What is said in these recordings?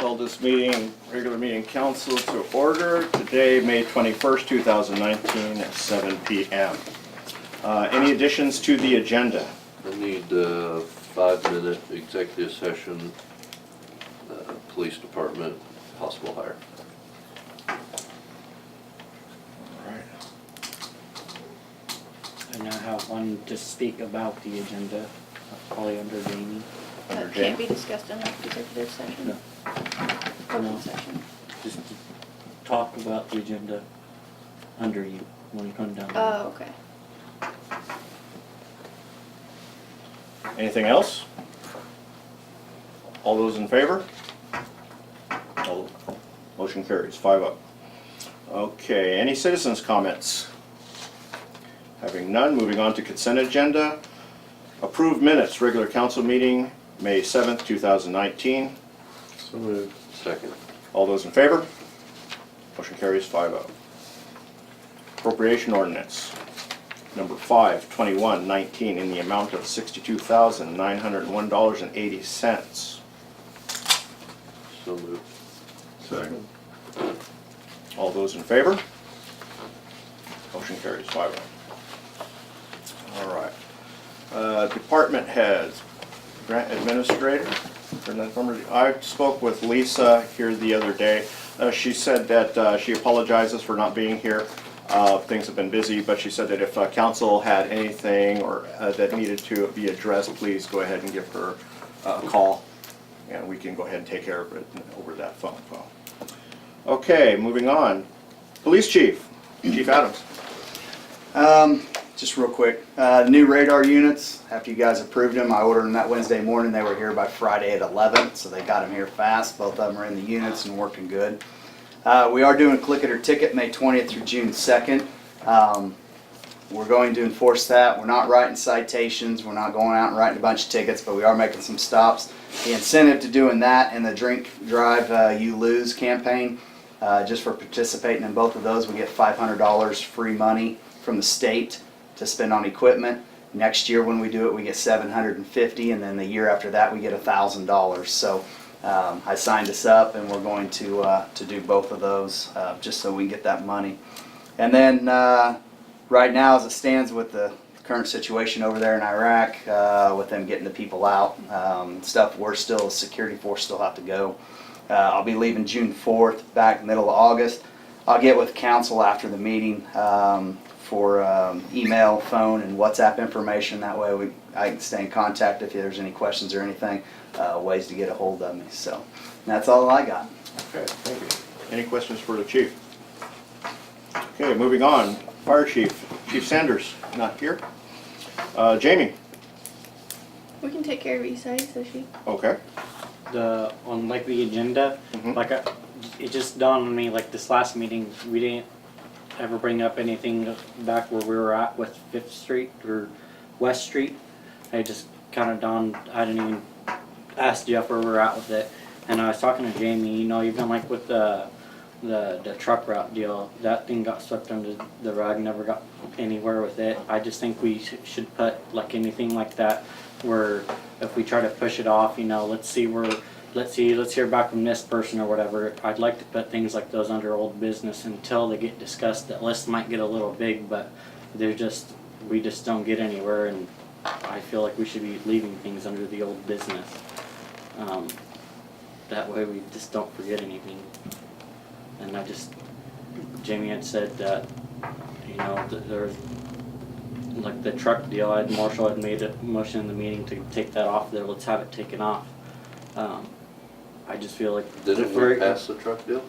Call this meeting, regular meeting council to order today, May 21st, 2019 at 7 p.m. Any additions to the agenda? I need a 5-minute executive session, police department, possible hire. Alright. And I have one to speak about the agenda, probably under Jamie. Under That Jane? can't be discussed in an executive session. No. Open No. session. Just to talk about the agenda under you when you come down. Oh, okay. Anything else? All those in favor? Motion carries 5-0. Okay, any citizens' comments? Having none, moving on to consent agenda. Approved minutes, regular council meeting, May 7th, 2019. So moved. Second. All those in favor? Motion carries 5-0. Appropriation ordinance, number 5/21/19, in the amount of $62,901.80. So moved. Second. All those in favor? Motion carries 5-0. All right. Department heads, grant administrator. I spoke with Lisa here the other day. She said that she apologizes for not being here. Things have been busy, but she said that if council had anything or that needed to be addressed, please go ahead and give her a call, and we can go ahead and take care of it over that phone call. Okay, moving on. Police Chief, Chief Adams. Just real quick, new radar units, after you guys approved them, I ordered them that Wednesday morning. They were here by Friday at 11, so they got them here fast. Both of them are in the units and working good. We are doing click it or ticket May 20th through June 2nd. We're going to enforce that. We're not writing citations. We're not going out and writing a bunch of tickets, but we are making some stops. The incentive to doing that and the drink drive you lose campaign, just for participating in both of those, we get $500 free money from the state to spend on equipment. Next year when we do it, we get $750, and then the year after that we get $1,000. So I signed us up, and we're going to do both of those just so we can get that money. And then right now, as it stands with the current situation over there in Iraq, with them getting the people out, stuff, we're still, security force still have to go. I'll be leaving June 4th, back middle of August. I'll get with council after the meeting for email, phone, and WhatsApp information. That way I can stay in contact if there's any questions or anything, ways to get a hold of me. So that's all I got. Okay, thank you. Any questions for the chief? Okay, moving on. Fire Chief, Chief Sanders, not here. Jamie. We can take care of East Side, so she. Okay. On like the agenda, Mhm. like it just dawned on me, like this last meeting, we didn't ever bring up anything back where we were at with 5th Street or West Street. I just kind of dawned, I didn't even ask Jeff where we were at with it. And I was talking to Jamie, you know, even like with the truck route deal, that thing got swept under the rug, never got anywhere with it. I just think we should put like anything like that where if we try to push it off, you know, let's hear back from this person or whatever. I'd like to put things like those under old business until they get discussed. That list might get a little big, but we just don't get anywhere, and I feel like we should be leaving things under the old business. That way we just don't forget anything. And Jamie had said that, you know, there's like the truck deal, Marshall had made a motion in the meeting to take that off there. Let's have it taken off. I just feel like Didn't we pass the truck deal?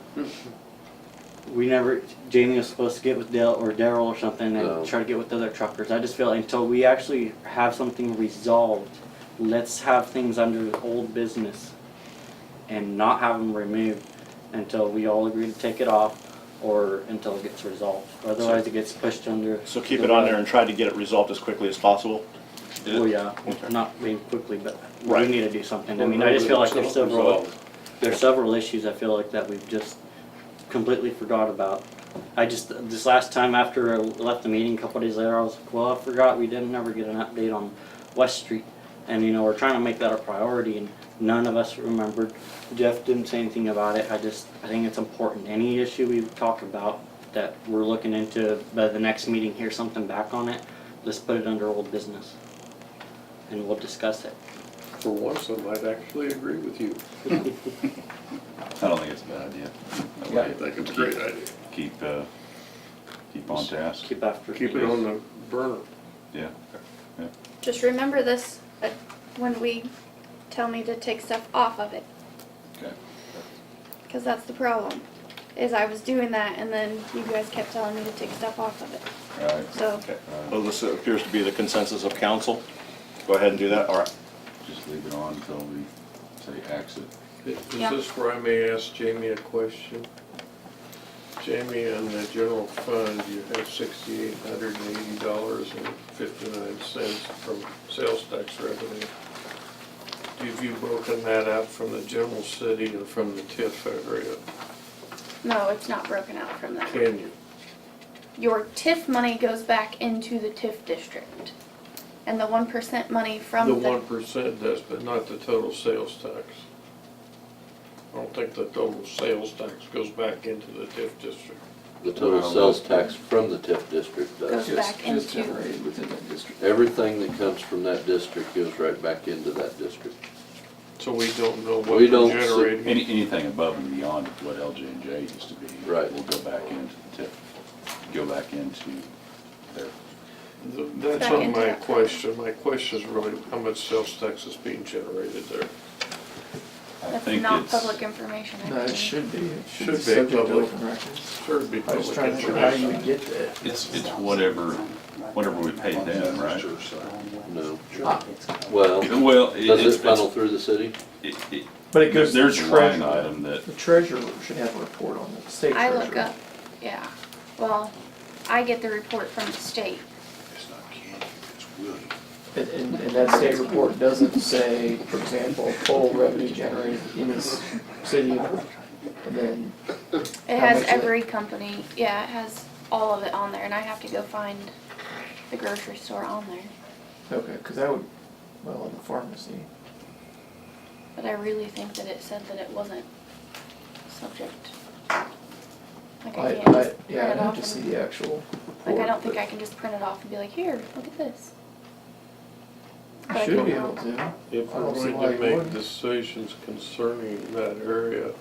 Jamie was supposed to get with Dale or Daryl or something and No. try to get with the other truckers. I just feel like until we actually have something resolved, let's have things under the old business and not have them removed until we all agree to take it off or until it gets resolved. Otherwise it gets pushed under. So keep it on there and try to get it resolved as quickly as possible. Oh yeah, Okay. not being quickly, but Right. we need to do something. I mean, I just feel like there's several issues I feel like that we've just completely forgot about. This last time after I left the meeting, a couple days later, I was like, well, I forgot we didn't ever get an update on West Street. And, you know, we're trying to make that a priority, and none of us remembered. Jeff didn't say anything about it. I think it's important. Any issue we talk about that we're looking into, by the next meeting, hear something back on it, let's put it under old business. And we'll discuss it. For once, I might actually agree with you. I don't think it's a bad idea. That I way think it's a great idea. Keep on task. Keep after. Keep it on the burner. Yeah. Just remember this when we tell me to take stuff off of it, Okay. because that's the problem. Is I was doing that and then you guys kept telling me to take stuff off of it. All right. So Okay. Well, this appears to be the consensus of council. Go ahead and do that. All right. Just leave it on until we say exit. Is Yeah. this where I may ask Jamie a question? Jamie, in the general fund, you have $6,880.59 from sales tax revenue. Have you broken that out from the general city and from the TIF area? no, it's not broken out from that. Can you? Your TIF money goes back into the TIF district. And the 1% money from The the, 1% does, but not the total sales tax. I don't think the total sales tax goes back into the TIF district. The total Well, sales tax from the TIF district does. goes back Just into, generated within that district. Everything that comes from that district goes right back into that district. So we don't know what We we're don't see- generating. Anything above and beyond what LJ&J used to be. Right. Will go back into the TIF, go back into their, That's Back not into my that. question. My question is really how much sales tax is being generated there. I that's think not it's. public information, I No, it think. should be. It should Should be be subject to public. open records. Sure, it'd be I was public trying to think of how you information. would get that. It's whatever we pay them, right? No. Ah, Well, Well, does it funnel through the city? But it goes to the There's a line treasurer. item that, The treasurer should have a report on the state I treasurer. look up, yeah. Well, I get the report from the state. it's not candy, it's wood. And that state report doesn't say, for example, total revenue generated in this city, and then, It How has much every company, yeah, it has all of it on there, and I have to go find the grocery store on there. okay, cause that would, well, in the pharmacy. But I really think that it said that it wasn't subject. Like I can't just print Yeah, I'd it have off to see and, the actual like I report, don't think but I can just print it off and be like, here, look at this. But you I should can be now. able to. If I we're don't see going why to you make wouldn't. decisions concerning that area,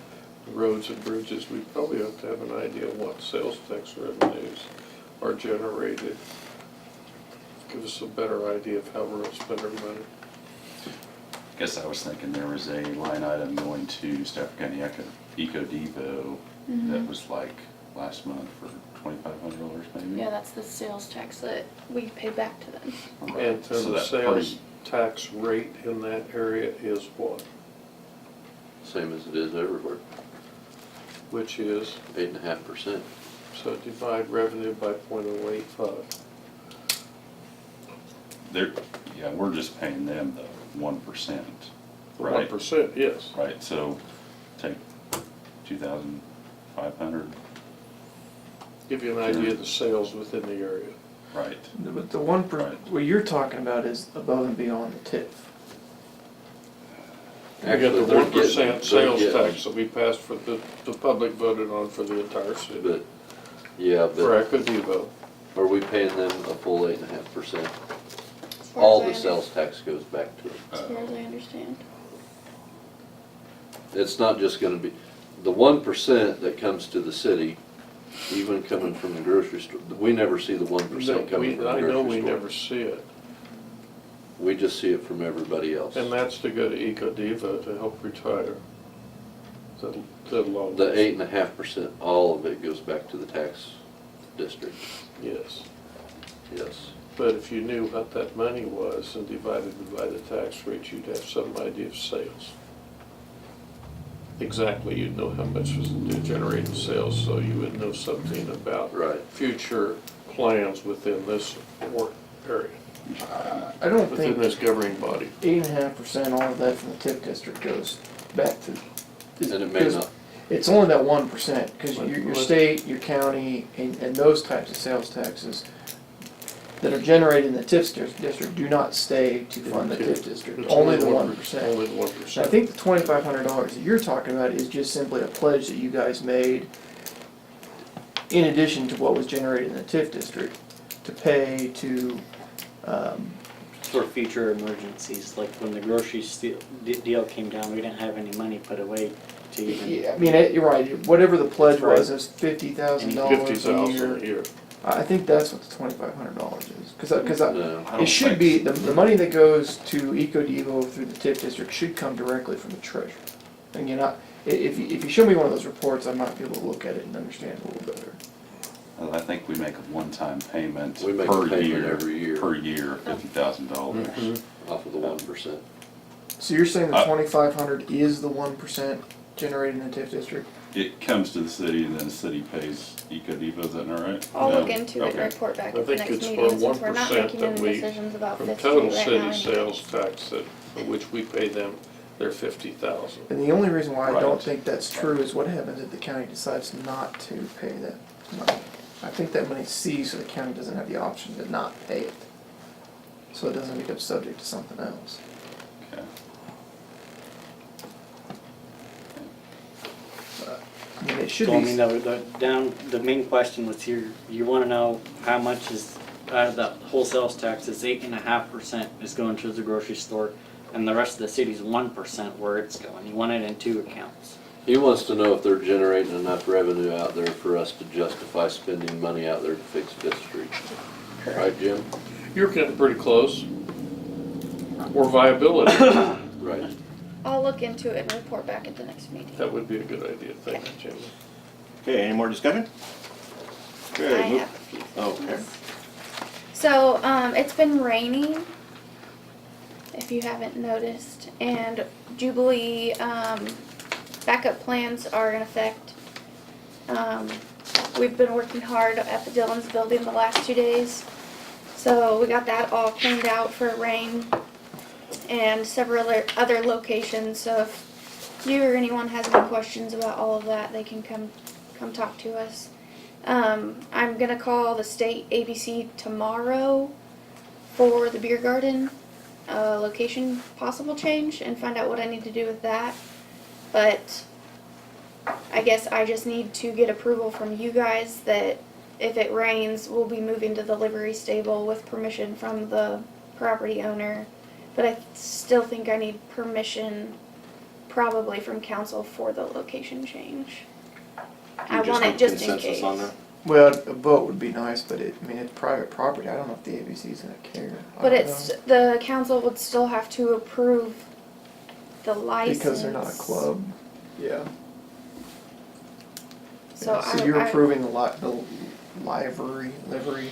roads and bridges, we probably have to have an idea of what sales tax revenues are generated. Give us a better idea of how we're gonna spend our money. I guess I was thinking there was a line item going to Stafford County Eco Depot that was like last month for $2,500 maybe? Yeah, that's the sales tax that we pay back to them. Right. And So then the that's sales tax rate in that area is what? Same as it is everywhere, Which is, 8.5%. so divide revenue by .085. They're, yeah, we're just paying them the 1%, The right? 1%, yes. Right, so take 2,500, Give you an idea of the sales within the area. right? But the one, Right. what you're talking about is above and beyond the TIF. We got Actually, the they're 1% getting- sales they're getting- tax that we passed for the public voted on for the entire city. But, yeah, For but Eco Depot. are we paying them a full 8.5%? As far All as I the sales tax goes back to them. As far as I understand. It's not just gonna be, the 1% that comes to the city, even coming from the grocery store, we never see the 1% coming from the I know we grocery store. never see it. We just see it from everybody else. And that's to go to Eco Depot to help retire the loans. The 8.5%, all of it goes back to the tax district, Yes. yes. But if you knew what that money was and divided it by the tax rate, you'd have some idea of sales. Exactly, you'd know how much was generating sales, so you would know something about Right. future plans within this area, I don't within think this governing body. 8.5%, all of that from the TIF district goes back to. And it may because not, It's only that 1%, cause your What- state, your county, and those types of sales taxes, that are generated in the TIF district do not stay to fund the TIF district, It's only the 1%. Only the And I 1%. think the $2,500 that you're talking about is just simply a pledge that you guys made in addition to what was generated in the TIF district to pay to, For future emergencies, like when the grocery deal came down, we didn't have any money put away to even. yeah, I mean, you're right, whatever the pledge was, it was $50,000 $50,000 a year. a year. I think that's what the $2,500 is, cause No. I don't it should think be, so. the money that goes to EcoDevo through the TIF district should come directly from the treasurer. Again, if you show me one of those reports, I might be able to look at it and understand it a little better. I think we make a one-time payment We make a per payment year, every year. per year, $50,000. Off of the 1%. So you're saying the Uh, 2,500 is the 1% generated in the TIF district? It comes to the city and then the city pays EcoDevo, is that not right? I'll No? look into it and Okay. report back I at the think next it's for meeting, since we're not 1% making that any we- decisions about From Fifth Street total right city now. sales tax that, for which we pay them, they're 50,000. And the only reason why I don't Right. think that's true is what happens if the county decides not to pay that money. I think that money's seized, so the county doesn't have the option to not pay it. So it doesn't become subject to something else. Okay. I mean, it should So I be, mean, the main question was here, you wanna know how much is, out of the whole sales tax is 8.5% is going to the grocery store, and the rest of the city's 1% where it's going. You want it in two accounts. He wants to know if they're generating enough revenue out there for us to justify spending money out there to fix Fifth Street. Right, Jim? You're getting pretty close. Or viability, Right. I'll look into it and report back at the next meeting. that would be a good idea, thank you, Jimmy. Okay, any more discussion? I Okay, move- have a few okay. things. So, it's been raining, if you haven't noticed, and Jubilee, backup plans are in effect. We've been working hard at the Dillon's building the last 2 days. So we got that all cleaned out for rain and several other locations. So if you or anyone has any questions about all of that, they can come talk to us. I'm gonna call the state ABC tomorrow for the beer garden location possible change and find out what I need to do with that. But I guess I just need to get approval from you guys that if it rains, we'll be moving to the livery stable with permission from the property owner. But I still think I need permission probably from council for the location change. I You just want it need just in consensus case. on that? well, a vote would be nice, but it's private property. I don't know if the ABC's gonna care. I But don't it's, know. the council would still have to approve the license. Because they're not a club, yeah. So Yeah, I. So you're I- approving the livery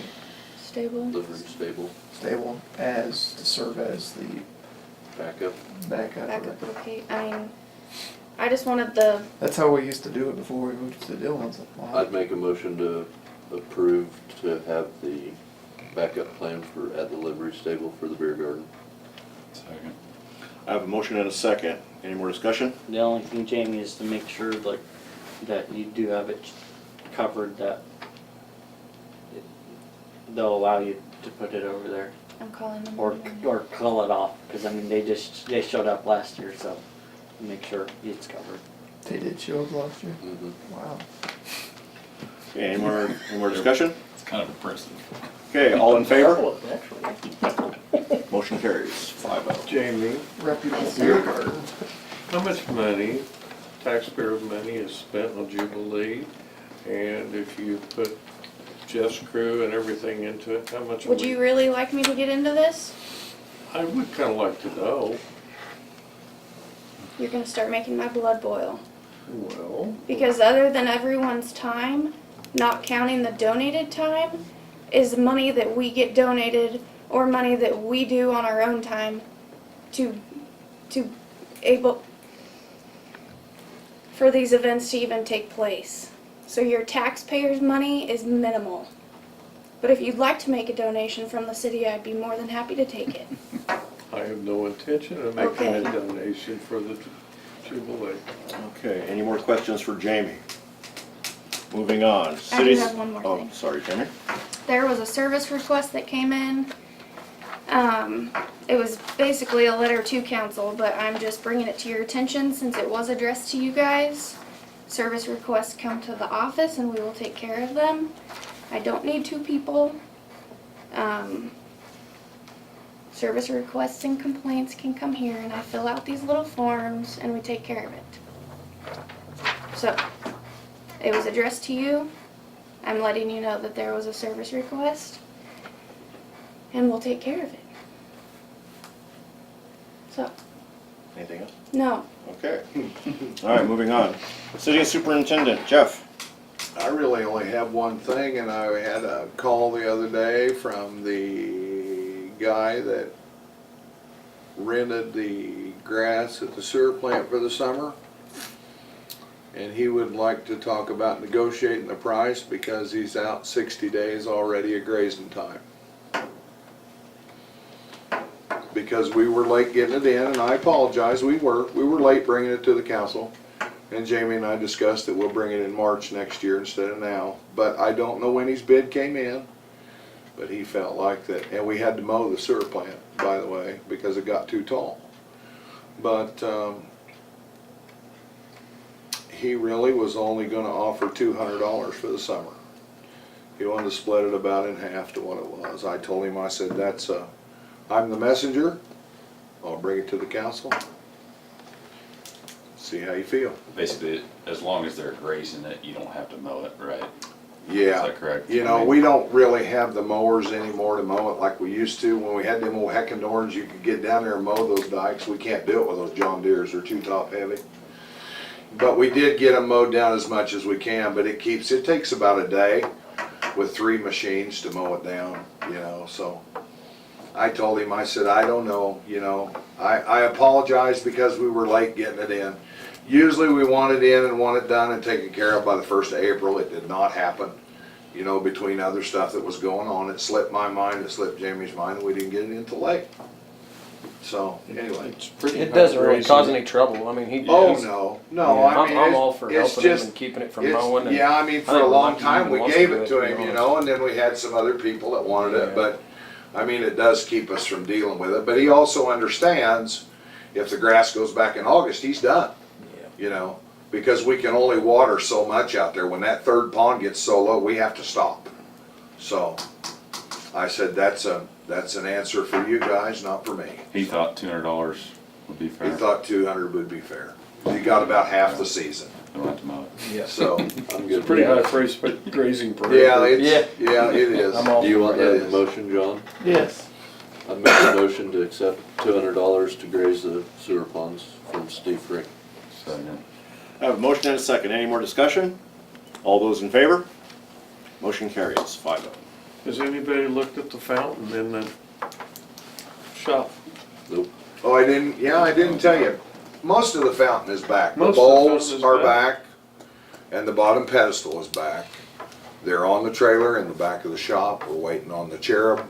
Stable. Livery stable, stable as, to serve as the backup. backup. Backup locate, I mean, I just wanted the, That's how we used to do it before we moved to the Dillons. I'd make a motion to approve to have the backup plan for, at the livery stable for the beer garden. Second. I have a motion and a second. Any more discussion? The only thing, Jamie, is to make sure like that you do have it covered, that they'll allow you to put it over there, I'm calling them. or call it off, because I mean they showed up last year, so make sure it's covered. They did show up last year? Mhm. Wow. Okay, any more discussion? It's kind of impressive. Okay, all in favor? Oh, actually. Motion carries 5-0. Jamie, Reputable beer garden. how much money, taxpayers' money is spent on Jubilee? And if you put Jeff's crew and everything into it, how much? Would you really like me to get into this? I would kinda like to know. You're gonna start making my blood boil. Well, Because other than everyone's time, not counting the donated time, is money that we get donated or money that we do on our own time to able for these events to even take place. So your taxpayers' money is minimal. But if you'd like to make a donation from the city, I'd be more than happy to take it. I have no intention of making Okay. a donation for the Jubilee. Okay, any more questions for Jamie? Moving on. I do Cities. have one more Oh, thing. sorry, Jamie. there was a service request that came in. It was basically a letter to council, but I'm just bringing it to your attention since it was addressed to you guys. Service requests come to the office and we will take care of them. I don't need 2 people. Service requests and complaints can come here and I fill out these little forms and we take care of it. So, it was addressed to you. I'm letting you know that there was a service request and we'll take care of it. So, Anything else? no. Okay. All right, moving on. City Superintendent, Jeff. I really only have one thing, and I had a call the other day from the guy that rented the grass at the sewer plant for the summer. And he would like to talk about negotiating the price because he's out 60 days already of grazing time. Because we were late getting it in, and I apologize, we were late bringing it to the council. And Jamie and I discussed that we'll bring it in March next year instead of now. But I don't know when his bid came in, but he felt like that, and we had to mow the sewer plant, by the way, because it got too tall. But he really was only gonna offer $200 for the summer. He wanted to split it about in half to what it was. I told him, I said, I'm the messenger, I'll bring it to the council. See how you feel. Basically, as long as they're grazing it, you don't have to mow it, right? Yeah. Is that correct? You I know, mean- we don't really have the mowers anymore to mow it like we used to. When we had them old Heckendorns, you could get down there and mow those dikes. We can't do it with those John Deeres, they're too top heavy. But we did get them mowed down as much as we can, but it takes about a day with 3 machines to mow it down, you know, so. I told him, I said, I don't know, you know, I apologize because we were late getting it in. Usually we want it in and want it done and taken care of by the 1st of April. It did not happen. You know, between other stuff that was going on, it slipped my mind, it slipped Jamie's mind, and we didn't get it in till late. So, anyway. It's pretty It doesn't really grazing. cause any trouble. I mean, he. Oh, he's- no, yeah, I mean, I'm all for it's helping him just, and keeping it from mowing. And yeah, I mean, for I a think long Lucky time, even we wants gave to it do it, to to be him, you honest. know, and then we had some other people that wanted it, Yeah. but, I mean, it does keep us from dealing with it, but he also understands if the grass goes back in August, he's done, Yeah. you know, because we can only water so much out there. When that 3rd pond gets so low, we have to stop. So, I said, that's an answer for you guys, not for me. He thought $200 would be He fair. thought 200 would be fair. He got about half the season, Don't have to mow it. Yeah. so, I'm It's a good. pretty Yeah. high price, but grazing per yeah, acre. yeah, it is. I'm all Do you want It that in is. motion, John? Yes. I make a motion to accept $200 to graze the sewer ponds from Steve Frick. Second. I have a motion and a second. Any more discussion? All those in favor? Motion carries 5-0. Has anybody looked at the fountain in the shop? Nope. Oh, I didn't tell you. Most of the fountain is back. The Most of the bowls fountain is are back. back, and the bottom pedestal is back. They're on the trailer in the back of the shop. We're waiting on the cherub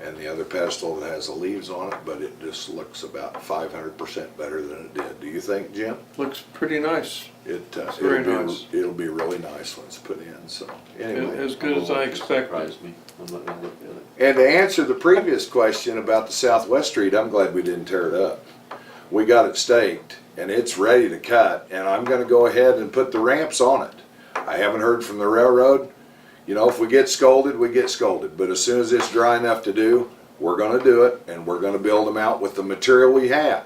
and the other pedestal that has the leaves on it, but it just looks about 500% better than it did. Do you think, Jim? Looks pretty nice. It's very nice. It'll be really nice when it's put in, so, anyway. As good as I expected. Surprised me. I'm not gonna look at it. And to answer the previous question about the Southwest Street, I'm glad we didn't tear it up. We got it staked and it's ready to cut, and I'm gonna go ahead and put the ramps on it. I haven't heard from the railroad. You know, if we get scolded, we get scolded, but as soon as it's dry enough to do, we're gonna do it, and we're gonna build them out with the material we have.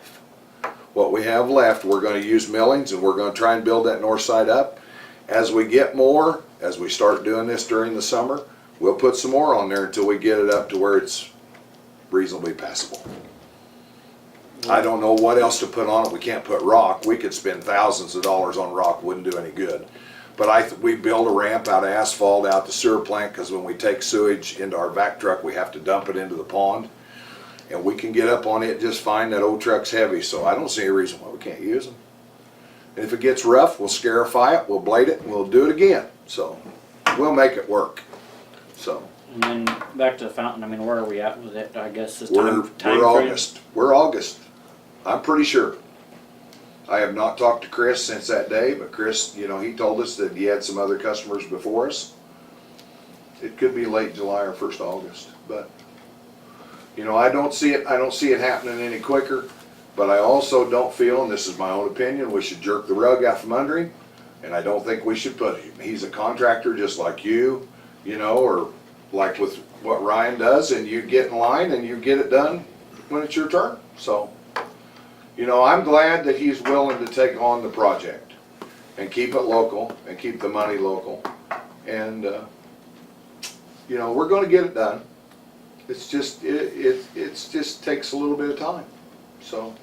What we have left, we're gonna use millings, and we're gonna try and build that north side up. As we get more, as we start doing this during the summer, we'll put some more on there until we get it up to where it's reasonably passable. I don't know what else to put on it. We can't put rock. We could spend thousands of dollars on rock, wouldn't do any good. But we build a ramp out of asphalt out the sewer plant, because when we take sewage into our vac truck, we have to dump it into the pond. And we can get up on it just fine. That old truck's heavy, so I don't see any reason why we can't use them. And if it gets rough, we'll scarify it, we'll blade it, and we'll do it again. So, we'll make it work. So, And then back to the fountain, I mean, where are we at with it? I guess this we're time frame? August. We're August. I'm pretty sure. I have not talked to Chris since that day, but Chris, you know, he told us that he had some other customers before us. It could be late July or first August, but, you know, I don't see it happening any quicker, but I also don't feel, and this is my own opinion, we should jerk the rug out from under him, and I don't think we should put him. He's a contractor just like you know, or like with what Ryan does, and you get in line and you get it done when it's your turn. So, you know, I'm glad that he's willing to take on the project and keep it local and keep the money local. And, you know, we're gonna get it done. It's just, it's just takes a little bit of time, so.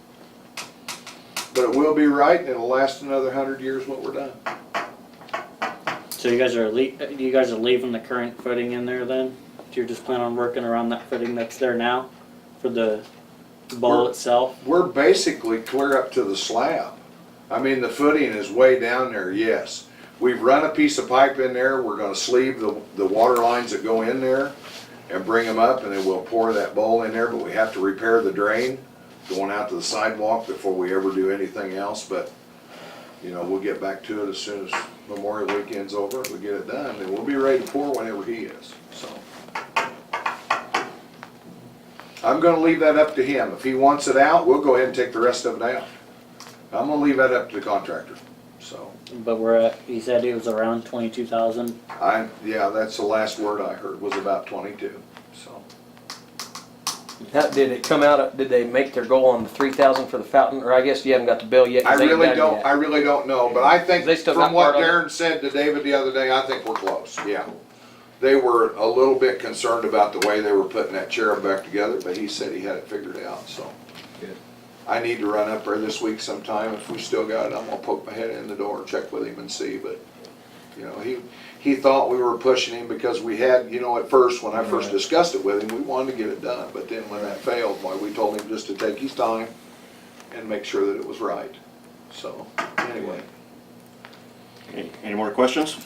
But it will be right, and it'll last another 100 years when we're done. So you guys are leaving the current footing in there then? You're just planning on working around that footing that's there now for the bowl itself? We're basically clear up to the slab. I mean, the footing is way down there, yes. We've run a piece of pipe in there, we're gonna sleeve the water lines that go in there and bring them up, and then we'll pour that bowl in there, but we have to repair the drain going out to the sidewalk before we ever do anything else, but, you know, we'll get back to it as soon as Memorial Weekend's over, and we get it done, and we'll be ready to pour whenever he is, so. I'm gonna leave that up to him. If he wants it out, we'll go ahead and take the rest of it out. I'm gonna leave that up to the contractor, so. But we're at, he said it was around 22,000. Yeah, that's the last word I heard, was about 22, so. How, did it come out, did they make their goal on the 3,000 for the fountain, or I guess you haven't got the bill yet? 'Cause I they ain't really done it don't, yet. know, but I think They still from got what part of it? Darren said to David the other day, I think we're close, yeah. They were a little bit concerned about the way they were putting that cherub back together, but he said he had it figured out, so. Good. I need to run up there this week sometime, if we still got it, I'm gonna poke my head in the door and check with him and see, but, you know, he thought we were pushing him because we had, you know, at first, when I first discussed it with him, we wanted to get it done, but then when that failed, why, we told him just to take his time and make sure that it was right, so, anyway. Any more questions?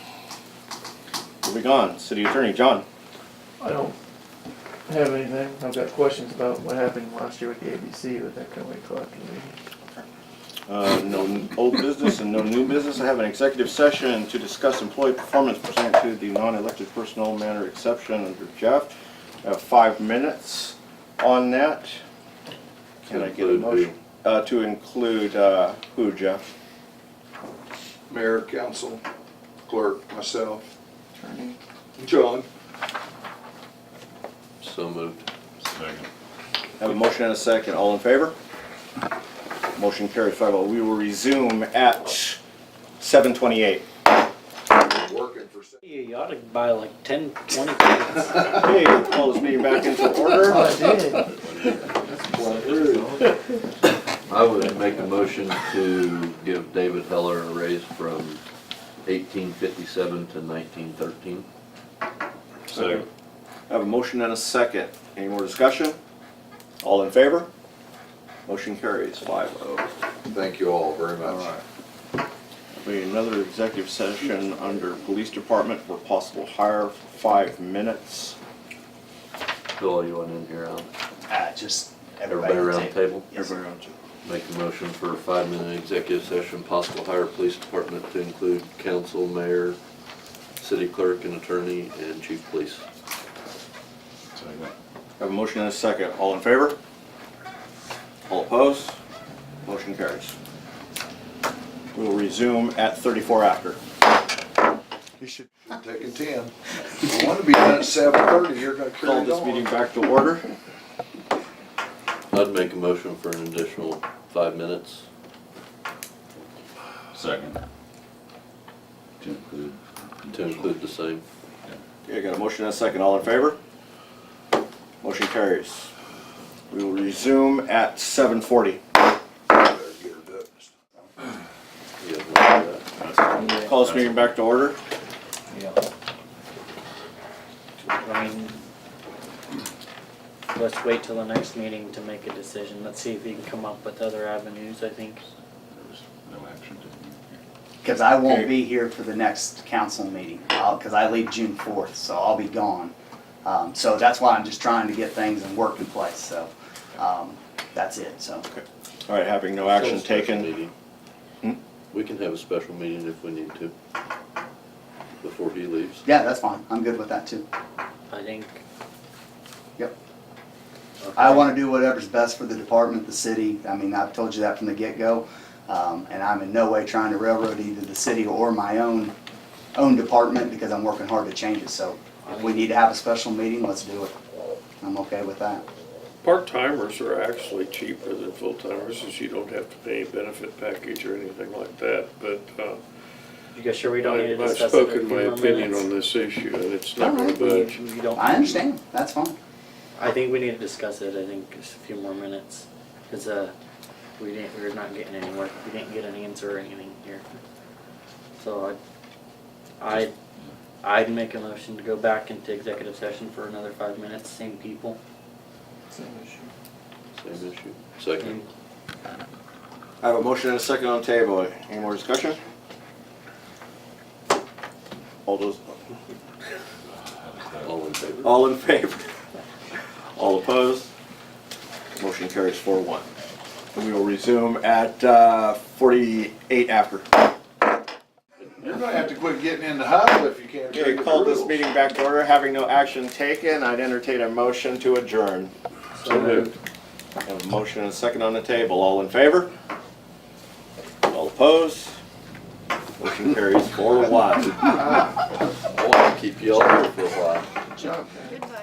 Moving on, City Attorney, John. I don't have anything. I've got questions about what happened last year with the ABC, but that can wait till after the meeting. No old business and no new business. I have an executive session to discuss employee performance pursuant to the non-elected personnel matter exception under Jeff. I have 5 minutes on that. Can I get a motion? To include, who, Jeff? Mayor, council, clerk, myself, Attorney. John. So moved. Second. I have a motion and a second. All in favor? Motion carries 5-0. We will resume at 7:28. Working for. You ought to buy like 10, 20 tickets. Okay, call this meeting back into order. Oh, I did. I would make a motion to give David Heller a raise from 1857 to 1913. Second. I have a motion and a second. Any more discussion? All in favor? Motion carries 5-0. Thank you all very All much. right. We have another executive session under Police Department for possible hire for 5 minutes. Bill, you want in here on Just everybody around the table? Yes. Everybody on to- Make a motion for a 5-minute executive session, possible hire police department to include council, mayor, city clerk and attorney, and chief of police. Second. I have a motion and a second. All in favor? All opposed? Motion carries. We will resume at 34 after. You should be taking 10. I want to be done at 7:30, you're gonna Call carry it this meeting on. back to order. I'd make a motion for an additional 5 minutes. Second. To include. The same. Okay, I got a motion and a second. All in favor? Motion carries. We will resume at 7:40. Better get her done. You guys want to do that? Call this meeting back to order. I mean, let's wait till the next meeting to make a decision. Let's see if we can come up with other avenues, I think. There was no action taken. Because I won't Okay. be here for the next council meeting, because I leave June 4th, so I'll be gone. So that's why I'm just trying to get things in working place, so that's it, so. All right, having no action Still a special taken. meeting. Hmm? We can have a special meeting if we need to. before he leaves. Yeah, that's fine. I'm good with that too. I think. Yep. Okay. I want to do whatever's best for the department, the city. I mean, I've told you that from the get-go. And I'm in no way trying to railroad either the city or my own department because I'm working hard to change it. So if we need to have a special meeting, let's do it. I'm okay with that. Part-timers are actually cheaper than full-timers, since you don't have to pay a benefit package or anything like that, but, You guys sure we don't need to I've discuss it? in a spoken few my more opinion minutes? on this issue, and it's not gonna Alright. budge. You don't. I understand. That's fine. I think we need to discuss it. I think just a few more minutes, cause we're not getting anywhere. We didn't get an answer or anything here. So I'd make a motion to go back into executive session for another 5 minutes. Same people. Same issue. Second. I have a motion and a second on the table. Any more discussion? All those, All in favor? all in favor? All opposed? Motion carries 4-1. We will resume at 48 after. You're gonna have to quit getting in the huddle if you can't. Okay, read the call this rules. meeting back to order. Having no action taken, I'd entertain a motion to adjourn. So moved. I have a motion and a second on the table. All in favor? All opposed? Motion carries 4-1. I want to keep you all here for a while. Good job, man. Goodbye.